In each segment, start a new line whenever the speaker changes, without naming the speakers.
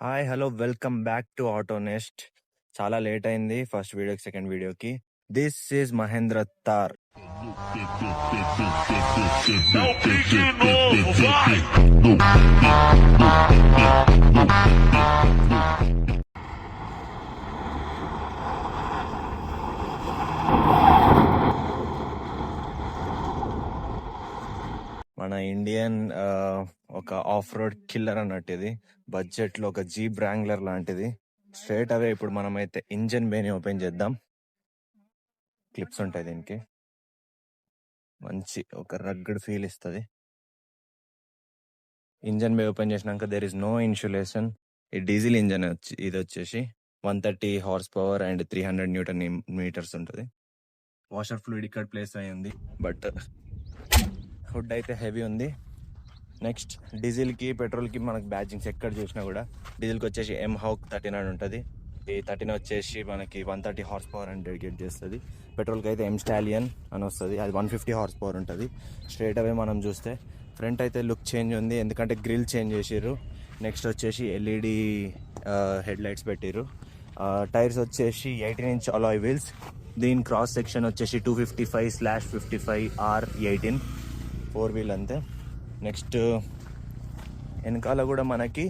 Hi hello welcome back to Autonest. చాలా late అయింది first వీడియోకి సెకండ్ వీడియోకి. This is Mahindra Thar. మన ఇండియన్ ఒక ఆఫ్ రోడ్ కిల్లర్ అన్నట్టు ఇది. బడ్జెట్ లో ఒక జీప్ ర్యాంగ్లర్ లాంటిది. స్ట్రేట్ అవే ఇప్పుడు మనమైతే ఇంజన్ బేని ఓపెన్ చేద్దాం. క్లిప్స్ ఉంటాయి దీనికి, మంచి ఒక రగ్గడ్ ఫీల్ ఇస్తుంది. ఇంజన్ బే ఓపెన్ చేసినాక దేర్ ఇస్ నో ఇన్సులేషన్. ఈ డీజిల్ ఇంజన్ ఇది వచ్చేసి 130 horse power and 300 newton meters ఉంటుంది. వాషర్ ఫ్లూయిడ్ ఇక్కడ ప్లేస్ అయి ఉంది, బట్ హుడ్ అయితే హెవీ ఉంది. నెక్స్ట్ డీజిల్కి పెట్రోల్కి మనకి బ్యాడ్జింగ్స్ ఎక్కడ చూసినా కూడా డీజిల్కి వచ్చేసి MHAWK 39 ఉంటుంది. ఈ 13 వచ్చేసి మనకి 130 హార్స్ పవర్ అని డెడికేట్ చేస్తుంది. పెట్రోల్కి అయితే M Stallion అని వస్తుంది, అది 150 హార్స్ పవర్ ఉంటుంది. స్ట్రేట్ అవే మనం చూస్తే ఫ్రంట్ అయితే లుక్ చేంజ్ ఉంది, ఎందుకంటే గ్రిల్ చేంజ్ చేసిర్రు. నెక్స్ట్ వచ్చేసి LED హెడ్ లైట్స్ పెట్టిర్రు. టైర్స్ వచ్చేసి 18 ఇంచ్ అలాయ్ వీల్స్. దీని క్రాస్ సెక్షన్ వచ్చేసి 255/55 R18 4 వీల్ అంతే. నెక్స్ట్ వెనకాల కూడా మనకి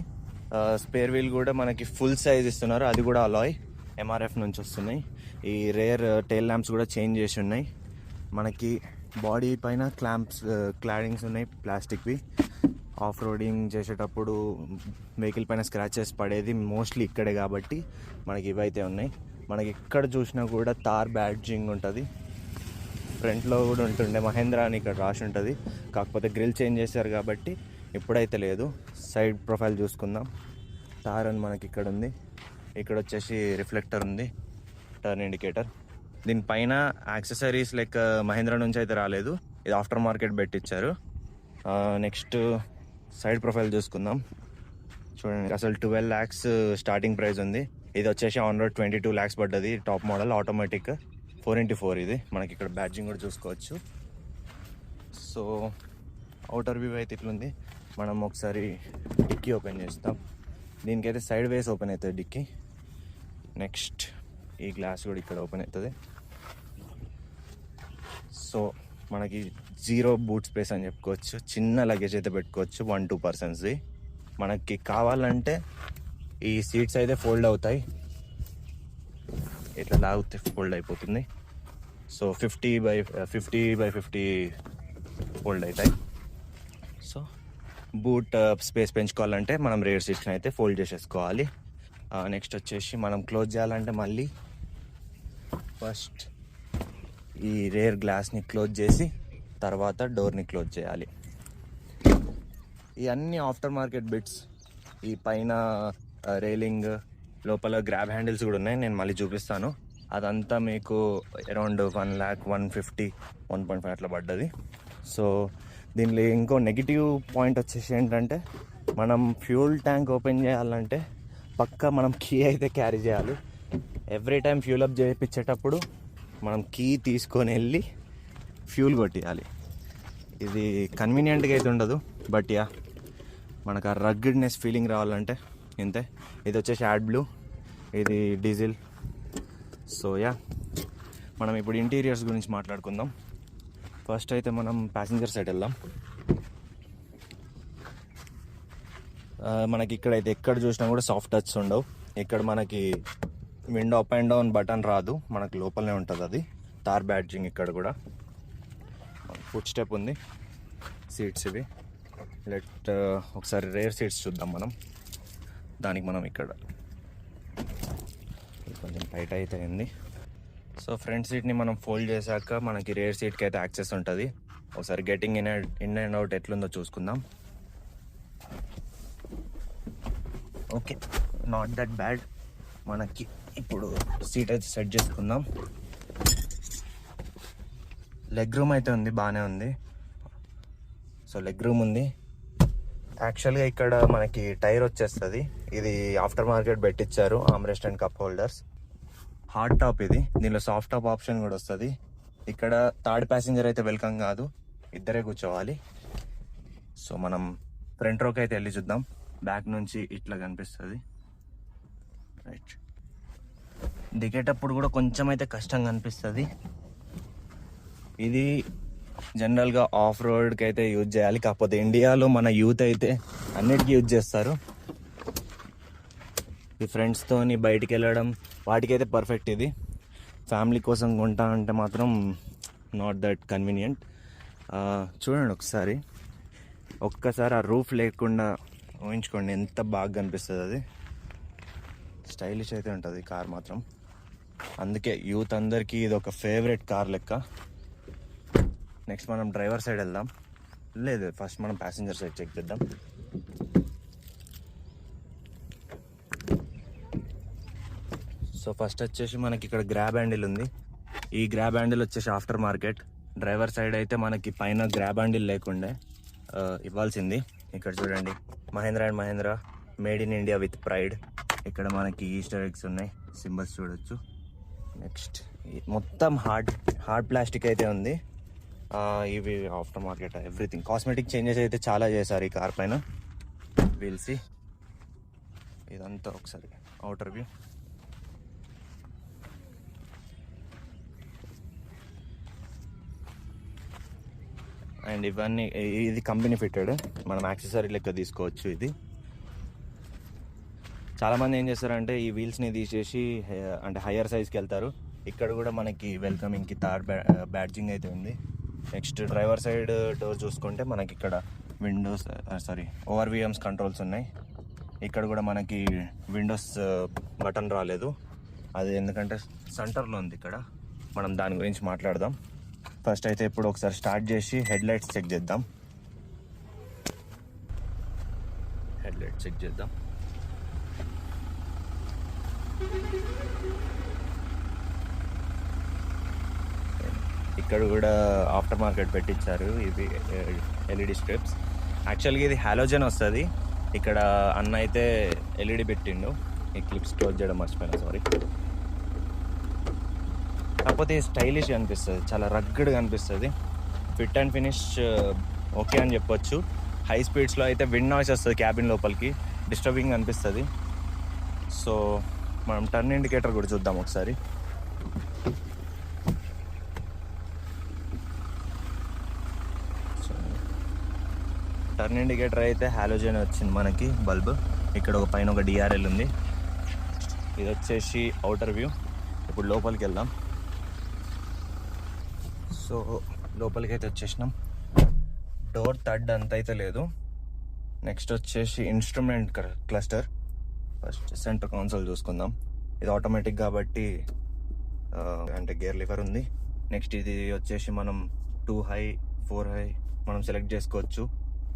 స్పేర్ వీల్ కూడా మనకి ఫుల్ సైజ్ ఇస్తున్నారు, అది కూడా అలాయ్ MRF నుంచి వస్తున్నాయి. ఈ రేర్ టైల్ ల్యాంప్స్ కూడా చేంజ్ చేసి ఉన్నాయి. మనకి బాడీ పైన క్లాడింగ్స్ ఉన్నాయి ప్లాస్టిక్వి. ఆఫ్ రోడింగ్ చేసేటప్పుడు వెహికల్ పైన స్క్రాచెస్ పడేది మోస్ట్లీ ఇక్కడే కాబట్టి మనకి ఇవైతే ఉన్నాయి. మనకి ఎక్కడ చూసినా కూడా తార్ బ్యాడ్జింగ్ ఉంటుంది. ఫ్రంట్లో కూడా ఉంటుండే మహేంద్ర అని ఇక్కడ రాసి ఉంటుంది, కాకపోతే గ్రిల్ చేంజ్ చేశారు కాబట్టి ఇప్పుడైతే లేదు. సైడ్ ప్రొఫైల్ చూసుకుందాం. తార్ అని మనకి ఇక్కడ ఉంది. ఇక్కడ వచ్చేసి రిఫ్లెక్టర్ ఉంది, టర్న్ ఇండికేటర్. దీనిపైన యాక్సెసరీస్ లైక్ మహేంద్ర నుంచి అయితే రాలేదు, ఇది ఆఫ్టర్ మార్కెట్ పెట్టించారు. నెక్స్ట్ సైడ్ ప్రొఫైల్ చూసుకుందాం. చూడండి, అసలు 12 lakhs స్టార్టింగ్ ప్రైస్ ఉంది. ఇది వచ్చేసి ఆన్ రోడ్ 22 lakhs పడ్డది. టాప్ మోడల్ ఆటోమేటిక్ 4x4 ఇది. మనకి ఇక్కడ బ్యాడ్జింగ్ కూడా చూసుకోవచ్చు. సో అవుటర్ వ్యూ అయితే ఇట్లుంది. మనం ఒకసారి డిక్కీ ఓపెన్ చేస్తాం. దీనికైతే సైడ్ వేస్ ఓపెన్ అవుతుంది డిక్కీ. నెక్స్ట్ ఈ గ్లాస్ కూడా ఇక్కడ ఓపెన్ అవుతుంది. సో మనకి 0 బూట్ స్పేస్ అని చెప్పుకోవచ్చు. చిన్న లగేజ్ అయితే పెట్టుకోవచ్చు, 1-2 personsది. మనకి కావాలంటే ఈ సీట్స్ అయితే ఫోల్డ్ అవుతాయి, ఇట్లా లాగితే ఫోల్డ్ అయిపోతుంది. సో 50x50 ఫోల్డ్ అవుతాయి. సో బూట్ స్పేస్ పెంచుకోవాలంటే మనం రేర్ సీట్స్ని అయితే ఫోల్డ్ చేసేసుకోవాలి. నెక్స్ట్ వచ్చేసి మనం క్లోజ్ చేయాలంటే మళ్ళీ ఫస్ట్ ఈ రేర్ గ్లాస్ని క్లోజ్ చేసి తర్వాత డోర్ని క్లోజ్ చేయాలి. ఇవన్నీ ఆఫ్టర్ మార్కెట్ బిట్స్. ఈ పైన రైలింగ్ లోపల గ్రాబ్ హ్యాండిల్స్ కూడా ఉన్నాయి, నేను మళ్ళీ చూపిస్తాను. అదంతా మీకు అరౌండ్ 1 lakh 150 1.5 అట్లా పడ్డది. సో దీనిలో ఇంకో నెగిటివ్ పాయింట్ వచ్చేసి ఏంటంటే, మనం ఫ్యూల్ ట్యాంక్ ఓపెన్ చేయాలంటే పక్కా మనం కీ అయితే క్యారీ చేయాలి. ఎవ్రీ టైం ఫ్యూల్ అప్ చేయించేటప్పుడు మనం కీ తీసుకొని వెళ్ళి ఫ్యూల్ కొట్టియాలి. ఇది కన్వీనియంట్గా అయితే ఉండదు, బట్ యా మనకు ఆ రగ్గిడ్నెస్ ఫీలింగ్ రావాలంటే ఇంతే. ఇది వచ్చేసి AdBlue, ఇది డీజిల్. సో యా మనం ఇప్పుడు ఇంటీరియర్స్ గురించి మాట్లాడుకుందాం. ఫస్ట్ అయితే మనం ప్యాసింజర్ సైడ్ వెళ్దాం. మనకి ఇక్కడైతే ఎక్కడ చూసినా కూడా సాఫ్ట్ టచ్ ఉండవు. ఇక్కడ మనకి window up and down button రాదు, మనకు లోపలనే ఉంటుంది అది. తార్ బ్యాడ్జింగ్ ఇక్కడ కూడా. ఫుట్ స్టెప్ ఉంది. సీట్స్ ఇవి. ఒకసారి రేర్ సీట్స్ చూద్దాం మనం. దానికి మనం ఇక్కడ కొంచెం టైట్ అయితే అయింది. సో ఫ్రంట్ సీట్ని మనం ఫోల్డ్ చేశాక మనకి రేర్ సీట్కి అయితే యాక్సెస్ ఉంటుంది. ఒకసారి గెటింగ్ ఇన్ అండ్ అవుట్ ఎట్లుందో చూసుకుందాం. Okay, not that bad. మనకి ఇప్పుడు సీట్ అయితే సెట్ చేసుకుందాం. లెగ్ రూమ్ అయితే ఉంది, బాగానే ఉంది. సో లెగ్ రూమ్ ఉంది. యాక్చువల్గా ఇక్కడ మనకి టైర్ వచ్చేస్తుంది, ఇది ఆఫ్టర్ మార్కెట్ పెట్టించారు. Armrest and cup holders. Hard top ఇది. దీనిలో సాఫ్ట్ టాప్ ఆప్షన్ కూడా వస్తుంది. ఇక్కడ థర్డ్ ప్యాసింజర్ అయితే వెల్కమ్ కాదు, ఇద్దరే కూర్చోవాలి. సో మనం ఫ్రంట్ రోకి అయితే వెళ్ళి చూద్దాం. బ్యాక్ నుంచి ఇట్లా కనిపిస్తుంది. రైట్, దిగేటప్పుడు కూడా కొంచెం అయితే కష్టంగా అనిపిస్తుంది. ఇది జనరల్గా ఆఫ్ రోడ్కి అయితే యూజ్ చేయాలి, కాకపోతే ఇండియాలో మన యూత్ అయితే అన్నిటికీ యూజ్ చేస్తారు. ఈ ఫ్రెండ్స్తోని బయటికి వెళ్ళడం వాటికైతే పర్ఫెక్ట్. ఇది ఫ్యామిలీ కోసం కొంటా అంటే మాత్రం నాట్ దట్ కన్వీనియంట్. చూడండి ఒక్కసారి ఆ రూఫ్ లేకుండా ఊహించుకోండి ఎంత బాగా కనిపిస్తుంది. అది స్టైలిష్ అయితే ఉంటుంది కార్ మాత్రం. అందుకే యూత్ అందరికీ ఇది ఒక ఫేవరెట్ కార్ లెక్క. నెక్స్ట్ మనం డ్రైవర్ సైడ్ వెళ్దాం. లేదు, ఫస్ట్ మనం ప్యాసింజర్ సైడ్ చెక్ చేద్దాం. సో ఫస్ట్ వచ్చేసి మనకి ఇక్కడ గ్రాబ్ హ్యాండిల్ ఉంది. ఈ గ్రాబ్ హ్యాండిల్ వచ్చేసి ఆఫ్టర్ మార్కెట్. డ్రైవర్ సైడ్ అయితే మనకి పైన గ్రాబ్ హ్యాండిల్ లేకుండే ఇవ్వాల్సింది. ఇక్కడ చూడండి, Mahindra and Mahindra made in India with pride. ఇక్కడ మనకి ఈస్టర్ ఎగ్స్ ఉన్నాయి, సింబల్స్ చూడొచ్చు. నెక్స్ట్ మొత్తం హార్డ్ ప్లాస్టిక్ అయితే ఉంది. ఇవి after market everything. Cosmetic changes అయితే చాలా చేశారు ఈ కార్ పైన. వీల్సి ఇదంతా ఒకసారి అవుటర్ వ్యూ. అండ్ ఇవన్నీ ఇది కంపెనీ ఫిట్టెడ్, మనం యాక్సెసరీ లెక్క తీసుకోవచ్చు. ఇది చాలామంది ఏం చేస్తారంటే ఈ వీల్స్ని తీసేసి అంటే హయ్యర్ సైజ్కి వెళ్తారు. ఇక్కడ కూడా మనకి వెల్కమింగ్కి థార్ బ్యాడ్జింగ్ అయితే ఉంది. నెక్స్ట్ డ్రైవర్ సైడ్ డోర్ చూసుకుంటే మనకి ఇక్కడ విండోస్ ఓఆర్విఎమ్స్ కంట్రోల్స్ ఉన్నాయి. ఇక్కడ కూడా మనకి విండోస్ బటన్ రాలేదు, అది ఎందుకంటే సెంటర్లో ఉంది. ఇక్కడ మనం దాని గురించి మాట్లాడదాం. ఫస్ట్ అయితే ఇప్పుడు ఒకసారి స్టార్ట్ చేసి హెడ్ లైట్స్ చెక్ చేద్దాం. ఇక్కడ కూడా ఆఫ్టర్ మార్కెట్ పెట్టించారు. ఇది ఎల్ఈడి స్ట్రిప్స్. యాక్చువల్గా ఇది హాలోజన్ వస్తుంది. ఇక్కడ అన్న అయితే ఎల్ఈడి పెట్టిండు. ఈ క్లిప్స్ క్లోజ్ చేయడం మర్చిపోయినా, సారీ. కాకపోతే స్టైలిష్ అనిపిస్తుంది, చాలా రగ్గడ్గా అనిపిస్తుంది. ఫిట్ అండ్ ఫినిష్ ఓకే అని చెప్పొచ్చు. హై స్పీడ్స్లో అయితే విండ్ నాయిస్ వస్తుంది క్యాబిన్ లోపలికి, డిస్టర్బింగ్ అనిపిస్తుంది. సో మనం టర్న్ ఇండికేటర్ కూడా చూద్దాం ఒకసారి. టర్న్ ఇండికేటర్ అయితే హాలోజన్ వచ్చింది మనకి బల్బ్. ఇక్కడ ఒక పైన ఒక డిఆర్ఎల్ ఉంది. ఇది వచ్చేసి అవుటర్ వ్యూ. ఇప్పుడు లోపలికి వెళ్దాం. సో లోపలికి అయితే వచ్చేసినాం. డోర్ థర్డ్ అంత అయితే లేదు. నెక్స్ట్ వచ్చేసి instrument cluster. First centre console చూసుకుందాం. ఇది ఆటోమేటిక్ కాబట్టి అంటే గేర్ లివర్ ఉంది. నెక్స్ట్ ఇది వచ్చేసి మనం 2 హై 4 హై మనం సెలెక్ట్ చేసుకోవచ్చు.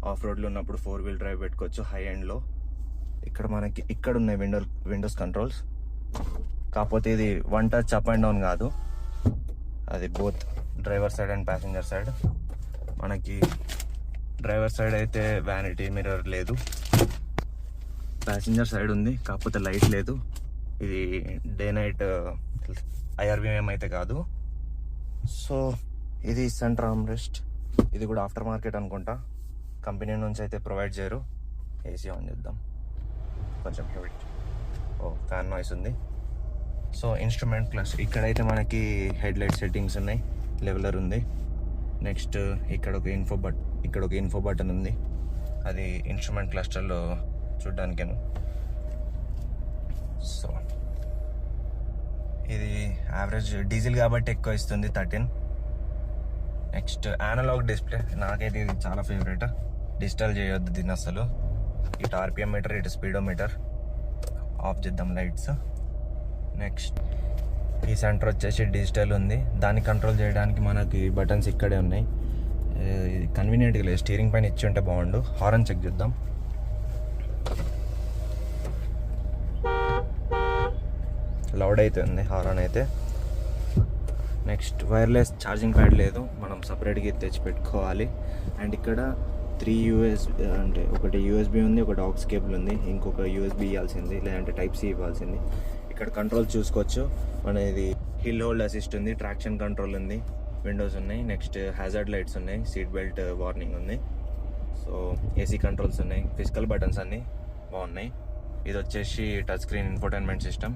ఆఫ్ రోడ్లో ఉన్నప్పుడు 4 వీల్ డ్రైవ్ పెట్టుకోవచ్చు హై ఎండ్లో. ఇక్కడ మనకి ఇక్కడ ఉన్నాయి విండోస్ కంట్రోల్స్. కాకపోతే ఇది one touch up and down కాదు, అది both driver side and passenger side. మనకి డ్రైవర్ సైడ్ అయితే వ్యానిటీ మిర్రర్ లేదు, ప్యాసింజర్ సైడ్ ఉంది, కాకపోతే లైట్ లేదు. ఇది డే నైట్ ఐఆర్వీఎం అయితే కాదు. సో ఇది సెంటర్ ఆర్మ్రెస్ట్. ఇది కూడా ఆఫ్టర్ మార్కెట్ అనుకుంటా, కంపెనీ నుంచి అయితే ప్రొవైడ్ చేయరు. ఏసీ ఆన్ చేద్దాం, కొంచెం హెవీ. ఫ్యాన్ నాయిస్ ఉంది. సో ఇన్స్ట్రుమెంట్ ప్లస్ ఇక్కడైతే మనకి హెడ్ లైట్ సెట్టింగ్స్ ఉన్నాయి, లెవెలర్ ఉంది. నెక్స్ట్ ఇక్కడ ఒక ఇన్ఫో బటన్ ఉంది, అది ఇన్స్ట్రుమెంట్ క్లస్టర్లో చూడ్డానికేను. సో ఇది యావరేజ్ డీజిల్ కాబట్టి ఎక్కువ ఇస్తుంది 13. Next analog display. నాకైతే ఇది చాలా ఫేవరెట్. డిజిటల్ చేయొద్దు దీన్ని అసలు. ఇటు ఆర్పిఎం మీటర్, ఇటు స్పీడోమీటర్. ఆఫ్ చేద్దాం లైట్స్. నెక్స్ట్ ఈ సెంటర్ వచ్చేసి డిజిటల్ ఉంది, దాన్ని కంట్రోల్ చేయడానికి మనకి బటన్స్ ఇక్కడే ఉన్నాయి. ఇది కన్వీనియంట్గా లేదు, స్టీరింగ్ పైన ఇచ్చి ఉంటే బాగుండు. హారన్ చెక్ చేద్దాం. లౌడ్ అయితే ఉంది హారన్ అయితే. నెక్స్ట్ వైర్లెస్ ఛార్జింగ్ ప్యాడ్ లేదు, మనం సపరేట్గా తెచ్చి పెట్టుకోవాలి. అండ్ ఇక్కడ 3 అంటే ఒకటి యూఎస్బీ ఉంది, ఒకటి ఆక్స్ కేబుల్ ఉంది, ఇంకొక యూఎస్బీ ఇవ్వాల్సింది, లేదంటే టైప్ సి ఇవ్వాల్సింది. ఇక్కడ కంట్రోల్ చూసుకోవచ్చు. మన ఇది హిల్ హోల్డ్ అసిస్ట్ ఉంది, ట్రాక్షన్ కంట్రోల్ ఉంది, విండోస్ ఉన్నాయి. నెక్స్ట్ హ్యాజర్డ్ లైట్స్ ఉన్నాయి, సీట్ బెల్ట్ వార్నింగ్ ఉంది. సో ఏసీ కంట్రోల్స్ ఉన్నాయి, ఫిజికల్ బటన్స్ అన్నీ బాగున్నాయి. ఇది వచ్చేసి టచ్ స్క్రీన్ ఇన్ఫోటైన్మెంట్ సిస్టమ్.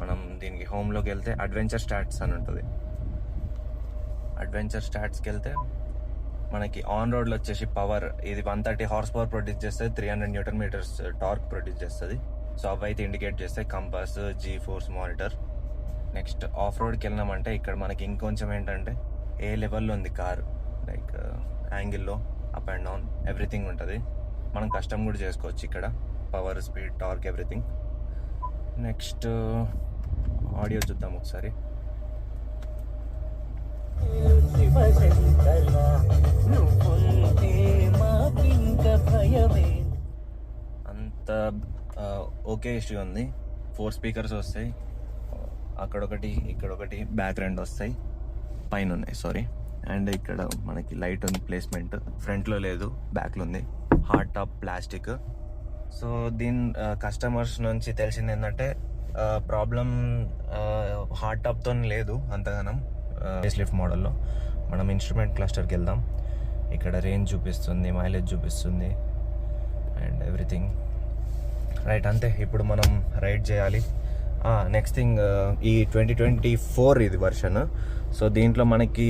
మనం దీనికి హోమ్లోకి వెళ్తే అడ్వెంచర్ స్టాట్స్ అని ఉంటుంది. అడ్వెంచర్ స్టాట్స్కి వెళ్తే మనకి ఆన్ రోడ్లో వచ్చేసి పవర్ ఇది 130 హార్స్ పవర్ ప్రొడ్యూస్ చేస్తుంది, 300 న్యూటన్ మీటర్స్ టార్క్ ప్రొడ్యూస్ చేస్తుంది. సో అవి అయితే ఇండికేట్ చేస్తాయి compass, G force monitor. Next off రోడ్కి వెళ్ళినామంటే ఇక్కడ మనకి ఇంకొంచెం ఏంటంటే ఏ లెవెల్లో ఉంది కార్, లైక్ యాంగిల్లో అప్ అండ్ డౌన్ ఎవ్రీథింగ్ ఉంటుంది. మనం కస్టమ్ కూడా చేసుకోవచ్చు ఇక్కడ, power, speed, torque everything. Next audio చూద్దాం ఒకసారి. అంత ఓకే ఇష్యూ ఉంది. 4 స్పీకర్స్ వస్తాయి, అక్కడొకటి ఇక్కడొకటి, బ్యాక్ 2 వస్తాయి, పైన ఉన్నాయి సారీ. అండ్ ఇక్కడ మనకి లైట్ ఉంది, ప్లేస్మెంట్ ఫ్రంట్లో లేదు, బ్యాక్లో ఉంది. Hard top plastic. సో దీని కస్టమర్స్ నుంచి తెలిసింది ఏంటంటే ప్రాబ్లం హార్డ్ టాప్తో లేదు అంతగానం. ఫేస్ లిఫ్ట్ మోడల్లో మనం ఇన్స్ట్రుమెంట్ క్లస్టర్కి వెళ్దాం. ఇక్కడ రేంజ్ చూపిస్తుంది, మైలేజ్ చూపిస్తుంది అండ్ ఎవ్రీథింగ్ రైట్. అంతే, ఇప్పుడు మనం రైడ్ చేయాలి. నెక్స్ట్ థింగ్, ఈ 2024 ఇది వర్షన్. సో దీంట్లో మనకి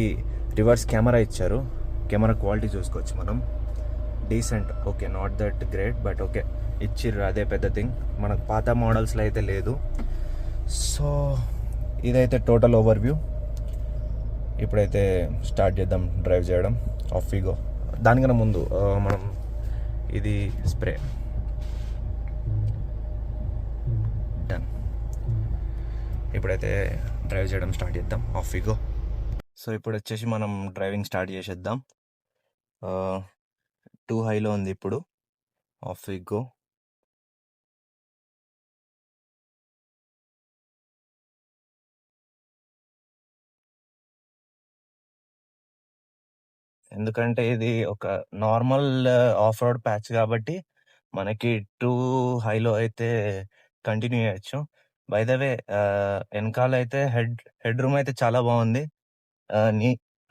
రివర్స్ కెమెరా ఇచ్చారు. కెమెరా క్వాలిటీ చూసుకోవచ్చు మనం, decent, okay, not that great but okay ఇచ్చిర్రు, అదే పెద్ద థింగ్. మనకు పాత మోడల్స్లో అయితే లేదు. సో ఇదైతే టోటల్ ఓవర్ వ్యూ. ఇప్పుడైతే స్టార్ట్ చేద్దాం డ్రైవ్ చేయడం. Off we go. దానికన్నా ముందు మనం ఇది స్ప్రే డన్. ఇప్పుడైతే డ్రైవ్ చేయడం స్టార్ట్ చేద్దాం. Off we go. సో ఇప్పుడు వచ్చేసి మనం డ్రైవింగ్ స్టార్ట్ చేసేద్దాం. 2 హైలో ఉంది ఇప్పుడు. Off we go. ఎందుకంటే ఇది ఒక నార్మల్ ఆఫ్ రోడ్ ప్యాచ్ కాబట్టి మనకి 2 హైలో అయితే కంటిన్యూ చేయొచ్చు. బై ద వే వెనకాల అయితే హెడ్ రూమ్ అయితే చాలా బాగుంది. నీ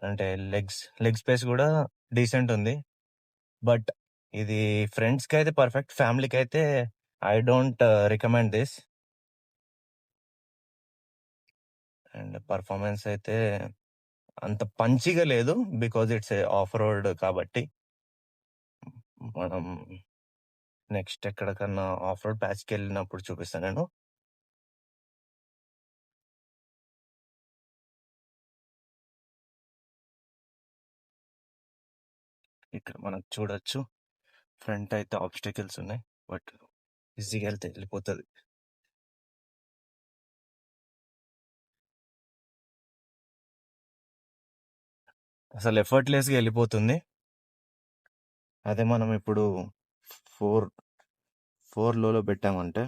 అంటే లెగ్ స్పేస్ కూడా డీసెంట్ ఉంది. బట్ ఇది ఫ్రెండ్స్కి అయితే పర్ఫెక్ట్, ఫ్యామిలీకి అయితే I don't recommend this. And performance అయితే అంత పంచిగా లేదు, బికాజ్ ఇట్స్ ఆఫ్ రోడ్ కాబట్టి. మనం నెక్స్ట్ ఎక్కడికన్నా ఆఫ్ రోడ్ ప్యాచ్కి వెళ్ళినప్పుడు చూపిస్తాను నేను. ఇక్కడ మనకు చూడొచ్చు ఫ్రంట్ అయితే ఆబ్స్టికల్స్ ఉన్నాయి, బట్ ఈజీగా వెళ్తే వెళ్ళిపోతుంది. అసలు ఎఫర్ట్లెస్గా వెళ్ళిపోతుంది. అదే మనం ఇప్పుడు 4 లోలో పెట్టామంటే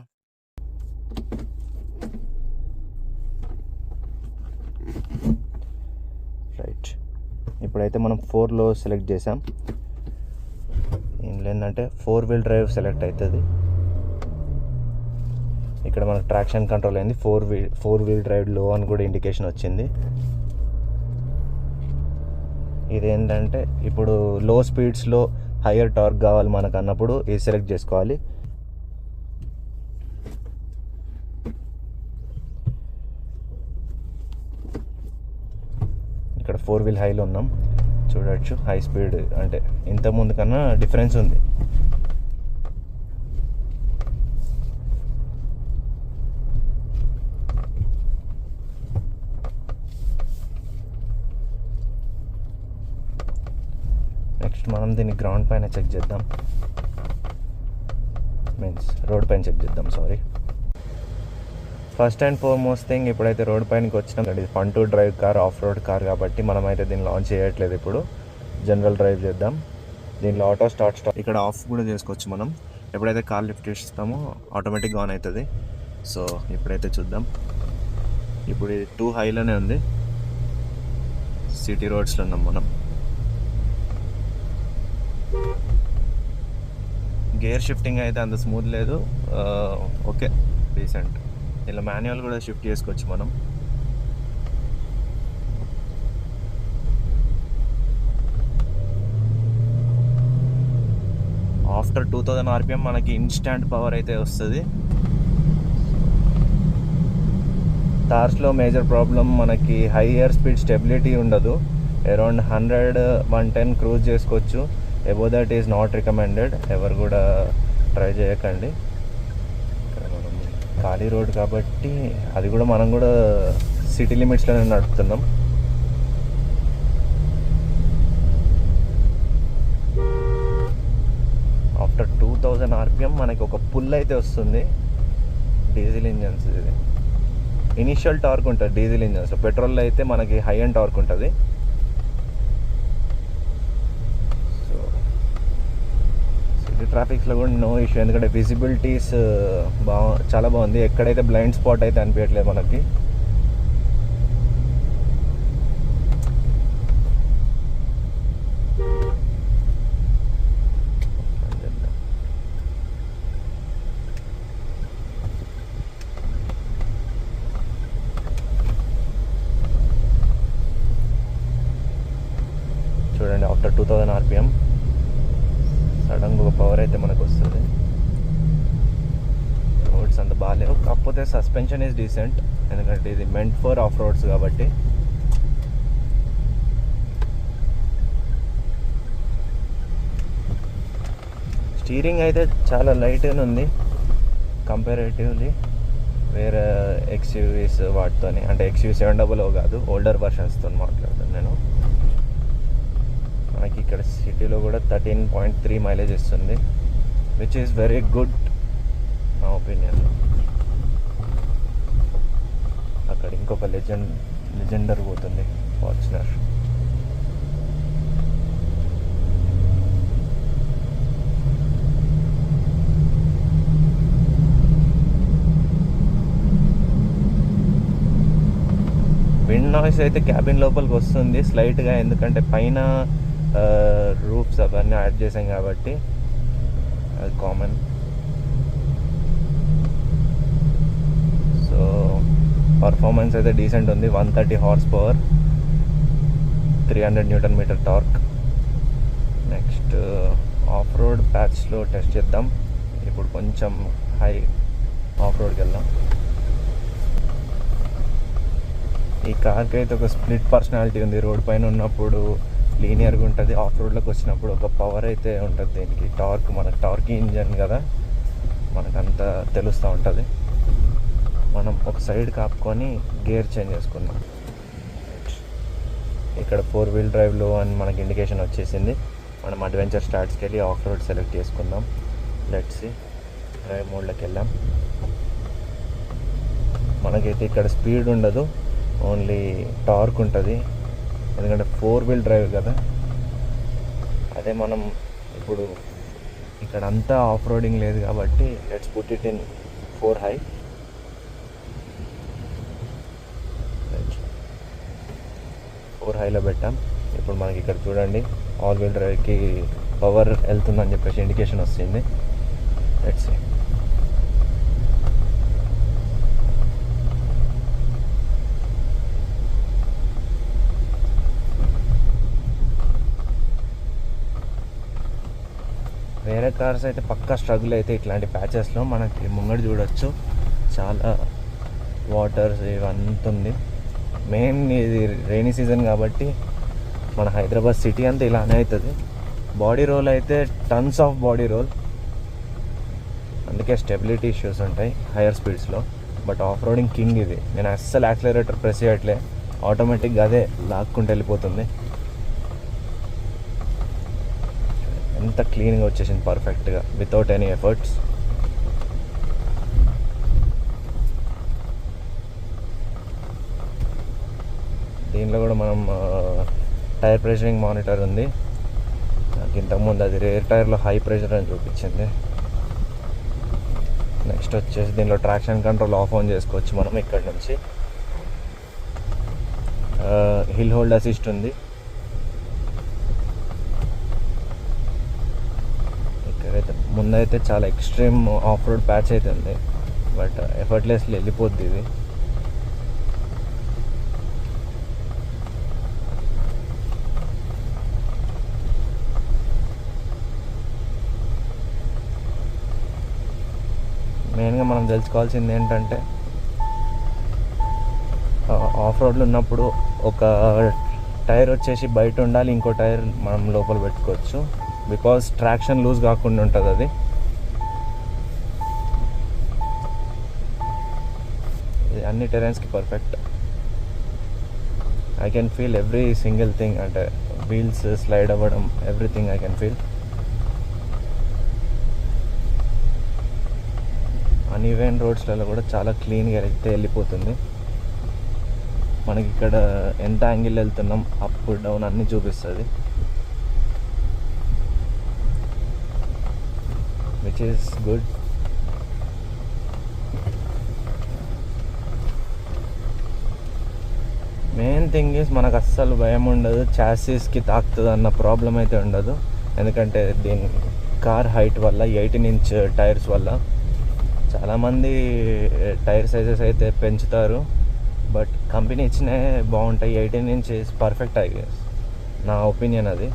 రైట్. ఇప్పుడైతే మనం 4లో సెలెక్ట్ చేసాం. ఏంటంటే 4 వీల్ డ్రైవ్ సెలెక్ట్ అవుతుంది. ఇక్కడ మనకు ట్రాక్షన్ కంట్రోల్ అయింది, 4 వీల్ డ్రైవ్ లో అని కూడా ఇండికేషన్ వచ్చింది. ఇదేంటంటే ఇప్పుడు లో స్పీడ్స్లో హయ్యర్ టార్క్ కావాలి మనకు అన్నప్పుడు ఇది సెలెక్ట్ చేసుకోవాలి. ఇక్కడ 4 వీల్ హైలో ఉన్నాం, చూడవచ్చు. హై స్పీడ్ అంటే ఇంత ముందు కన్నా డిఫరెన్స్ ఉంది. నెక్స్ట్ మనం దీన్ని గ్రౌండ్ పైన చెక్ చేద్దాం, మీన్స్ రోడ్ పైన చెక్ చేద్దాం, sorry. First and foremost thing, ఇప్పుడైతే రోడ్ పైనకి వచ్చినాం. ఇది fun to drive car, of road car కాబట్టి మనమైతే దీన్ని లాంచ్ చేయట్లేదు. ఇప్పుడు జనరల్ డ్రైవ్ చేద్దాం. దీనిలో ఆటో స్టార్ట్ ఇక్కడ ఆఫ్ కూడా చేసుకోవచ్చు మనం. ఎప్పుడైతే కార్ లిఫ్ట్ చేస్తామో ఆటోమేటిక్గా ఆన్ అవుతుంది. సో ఇప్పుడైతే చూద్దాం. ఇప్పుడు ఇది 2 హైలోనే ఉంది, సిటీ రోడ్స్లో ఉన్నాం మనం. గేర్ షిఫ్టింగ్ అయితే అంత స్మూత్ లేదు, ఓకే, డీసెంట్. ఇలా మాన్యువల్ కూడా షిఫ్ట్ చేసుకోవచ్చు మనం. ఆఫ్టర్ 2000 RPM మనకి ఇన్స్టాంట్ పవర్ అయితే వస్తుంది. థార్స్లో మేజర్ ప్రాబ్లం మనకి హైయర్ స్పీడ్ స్టెబిలిటీ ఉండదు. అరౌండ్ 100-110 క్రూజ్ చేసుకోవచ్చు. Above that is not recommended. ఎవరు కూడా ట్రై చేయకండి. ఇక్కడ మనం ఖాళీ రోడ్ కాబట్టి, అది కూడా మనం కూడా సిటీ లిమిట్స్లోనే నడుపుతున్నాం. ఆఫ్టర్ 2000 RPM మనకి ఒక పుల్ అయితే వస్తుంది డీజిల్ ఇంజన్స్. ఇది ఇనిషియల్ టార్క్ ఉంటుంది డీజిల్ ఇంజన్స్. పెట్రోల్లో అయితే మనకి హై అండ్ టార్క్ ఉంటుంది. సో సిటీ ట్రాఫిక్స్లో కూడా నో ఇష్యూ, ఎందుకంటే విజిబిలిటీస్ చాలా బాగుంది. ఎక్కడైతే బ్లైండ్ స్పాట్ అయితే అనిపించట్లేదు మనకి. చూడండి, ఆఫ్టర్ 2000 RPM సడన్గా ఒక పవర్ అయితే మనకు వస్తుంది. రోడ్స్ అంత బాగాలేవు, కాకపోతే సస్పెన్షన్ ఈజ్ డీసెంట్, ఎందుకంటే ఇది మెంట్ ఫర్ ఆఫ్ రోడ్స్ కాబట్టి. స్టీరింగ్ అయితే చాలా లైట్గానే ఉంది కంపారేటివ్లీ వేరే XUVs వాటితోని. అంటే XUV 700 కాదు, ఓల్డర్ వర్షన్స్తో మాట్లాడుతాను నేను. మనకి ఇక్కడ సిటీలో కూడా 13.3 మైలేజ్ ఇస్తుంది, విచ్ ఈస్ వెరీ గుడ్ నా ఒపీనియన్. అక్కడ ఇంకొక లెజెండర్ పోతుంది, ఫార్చునర్. విండ్ నాయిస్ అయితే క్యాబిన్ లోపలికి వస్తుంది స్లైట్గా, ఎందుకంటే పైన రూఫ్స్ అవన్నీ యాడ్ చేసాం కాబట్టి అది కామన్. సో పర్ఫార్మెన్స్ అయితే డీసెంట్ ఉంది. 130 HP, 300 Nm torque. Next off road ప్యాచ్లో టెస్ట్ చేద్దాం. ఇప్పుడు కొంచెం హై ఆఫ్ రోడ్కి వెళ్దాం. ఈ కార్కి అయితే ఒక స్ప్లిట్ పర్సనాలిటీ ఉంది. రోడ్ పైన ఉన్నప్పుడు లీనియర్గా ఉంటుంది, ఆఫ్ రోడ్లోకి వచ్చినప్పుడు ఒక పవర్ అయితే ఉంటుంది దీనికి. టార్క్, మనకు టార్క్ ఇంజన్ కదా, మనకంతా తెలుస్తూ ఉంటుంది. మనం ఒక సైడ్ కాపుకొని గేర్ చేంజ్ చేసుకున్నాం. ఇక్కడ 4-wheel డ్రైవ్లో అని మనకి ఇండికేషన్ వచ్చేసింది. మనం అడ్వెంచర్ స్టార్ట్స్కి వెళ్ళి ఆఫ్ రోడ్ సెలెక్ట్ చేసుకుందాం. లెట్స్ సీ, డ్రైవ్ మోడ్లోకి వెళ్ళాం. మనకైతే ఇక్కడ స్పీడ్ ఉండదు, ఓన్లీ టార్క్ ఉంటుంది, ఎందుకంటే 4-wheel డ్రైవ్ కదా. అదే మనం ఇప్పుడు ఇక్కడ అంతా ఆఫ్ రోడింగ్ లేదు కాబట్టి let's put it in 4 high. 4 హైలో పెట్టాం. ఇప్పుడు మనకి ఇక్కడ చూడండి, ఆల్ వీల్ డ్రైవ్కి పవర్ వెళ్తుందని చెప్పేసి ఇండికేషన్ వస్తుంది. Let's see. వేరే కార్స్ అయితే పక్కా స్ట్రగుల్ అయితే ఇట్లాంటి ప్యాచెస్లో. మనకి ముంగడు చూడొచ్చు, చాలా వాటర్స్ ఇవంతా ఉంది. మెయిన్ ఇది రైనీ సీజన్ కాబట్టి మన హైదరాబాద్ సిటీ అంతా ఇలానే అవుతుంది. బాడీ రోల్ అయితే టన్స్ ఆఫ్ బాడీ రోల్, అందుకే స్టెబిలిటీ ఇష్యూస్ ఉంటాయి హైయర్ స్పీడ్స్లో. బట్ ఆఫ్ రోడింగ్ కింగ్ ఇది. నేను అస్సలు యాక్సిలరేటర్ ప్రెస్ చేయట్లే, ఆటోమేటిక్గా అదే లాక్కుంటూ వెళ్ళిపోతుంది. ఎంత క్లీన్గా వచ్చేసింది పర్ఫెక్ట్గా, వితౌట్ ఎనీ ఎఫర్ట్స్. దీనిలో కూడా మనం టైర్ ప్రెషరింగ్ మానిటర్ ఉంది. నాకు ఇంతకుముందు అది రేర్ టైర్లో హై ప్రెషర్ అని చూపించింది. నెక్స్ట్ వచ్చేసి దీనిలో ట్రాక్షన్ కంట్రోల్ ఆఫ్ ఆన్ చేసుకోవచ్చు మనం ఇక్కడ నుంచి. హిల్ హోల్డ్ అసిస్ట్ ఉంది. ఇక్కడైతే ముందైతే చాలా ఎక్స్ట్రీమ్ ఆఫ్ రోడ్ ప్యాచ్ అయితే ఉంది, బట్ ఎఫర్ట్లెస్లీ వెళ్ళిపోద్ది ఇది. మెయిన్గా మనం తెలుసుకోవాల్సింది ఏంటంటే ఆఫ్ రోడ్లో ఉన్నప్పుడు ఒక టైర్ వచ్చేసి బయట ఉండాలి, ఇంకో టైర్ మనం లోపల పెట్టుకోవచ్చు. బికాజ్ ట్రాక్షన్ లూజ్ కాకుండా ఉంటుంది అది. ఇది అన్ని టెరెన్స్కి perfect. I can feel every single thing, అంటే వీల్స్ స్లైడ్ అవ్వడం, everything I can feel. Uneven రోడ్స్లలో కూడా చాలా క్లీన్గా అయితే వెళ్ళిపోతుంది. మనకి ఇక్కడ ఎంత యాంగిల్ వెళ్తున్నాం, అప్ డౌన్ అన్నీ చూపిస్తుంది, which is good. Main thing is మనకు అస్సలు భయం ఉండదు, చాసీస్కి తాకుతుంది అన్న ప్రాబ్లం అయితే ఉండదు. ఎందుకంటే దీని కార్ హైట్ వల్ల 18 ఇంచ్ టైర్స్ వల్ల చాలామంది టైర్ సైజెస్ అయితే పెంచుతారు, బట్ కంపెనీ ఇచ్చినవి బాగుంటాయి. 18 inch is perfect, I guess, నా ఒపీనియన్ అది.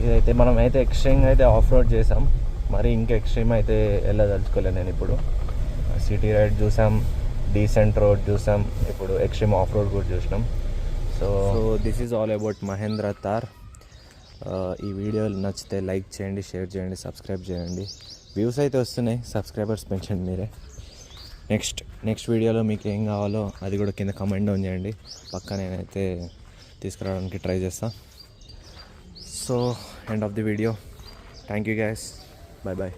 ఇదైతే మనం అయితే ఎక్స్ట్రీమ్ అయితే ఆఫ్ రోడ్ చేసాం, మరి ఇంకా ఎక్స్ట్రీమ్ అయితే వెళ్ళదలుచుకోలేదు నేను. ఇప్పుడు సిటీ రైడ్ చూసాం, డీసెంట్ రోడ్ చూసాం, ఇప్పుడు ఎక్స్ట్రీమ్ ఆఫ్ రోడ్ కూడా చూసినాం. So this is all about Mahindra Thar. ఈ వీడియో నచ్చితే లైక్ చేయండి, షేర్ చేయండి, సబ్స్క్రైబ్ చేయండి. వ్యూస్ అయితే వస్తున్నాయి, సబ్స్క్రైబర్స్ పెంచండి మీరే. నెక్స్ట్ వీడియోలో మీకు ఏం కావాలో అది కూడా కింద కమెంట్ డౌన్ చేయండి, పక్కా నేనైతే తీసుకురావడానికి ట్రై చేస్తాను. So end of the video. Thank you guys, bye bye.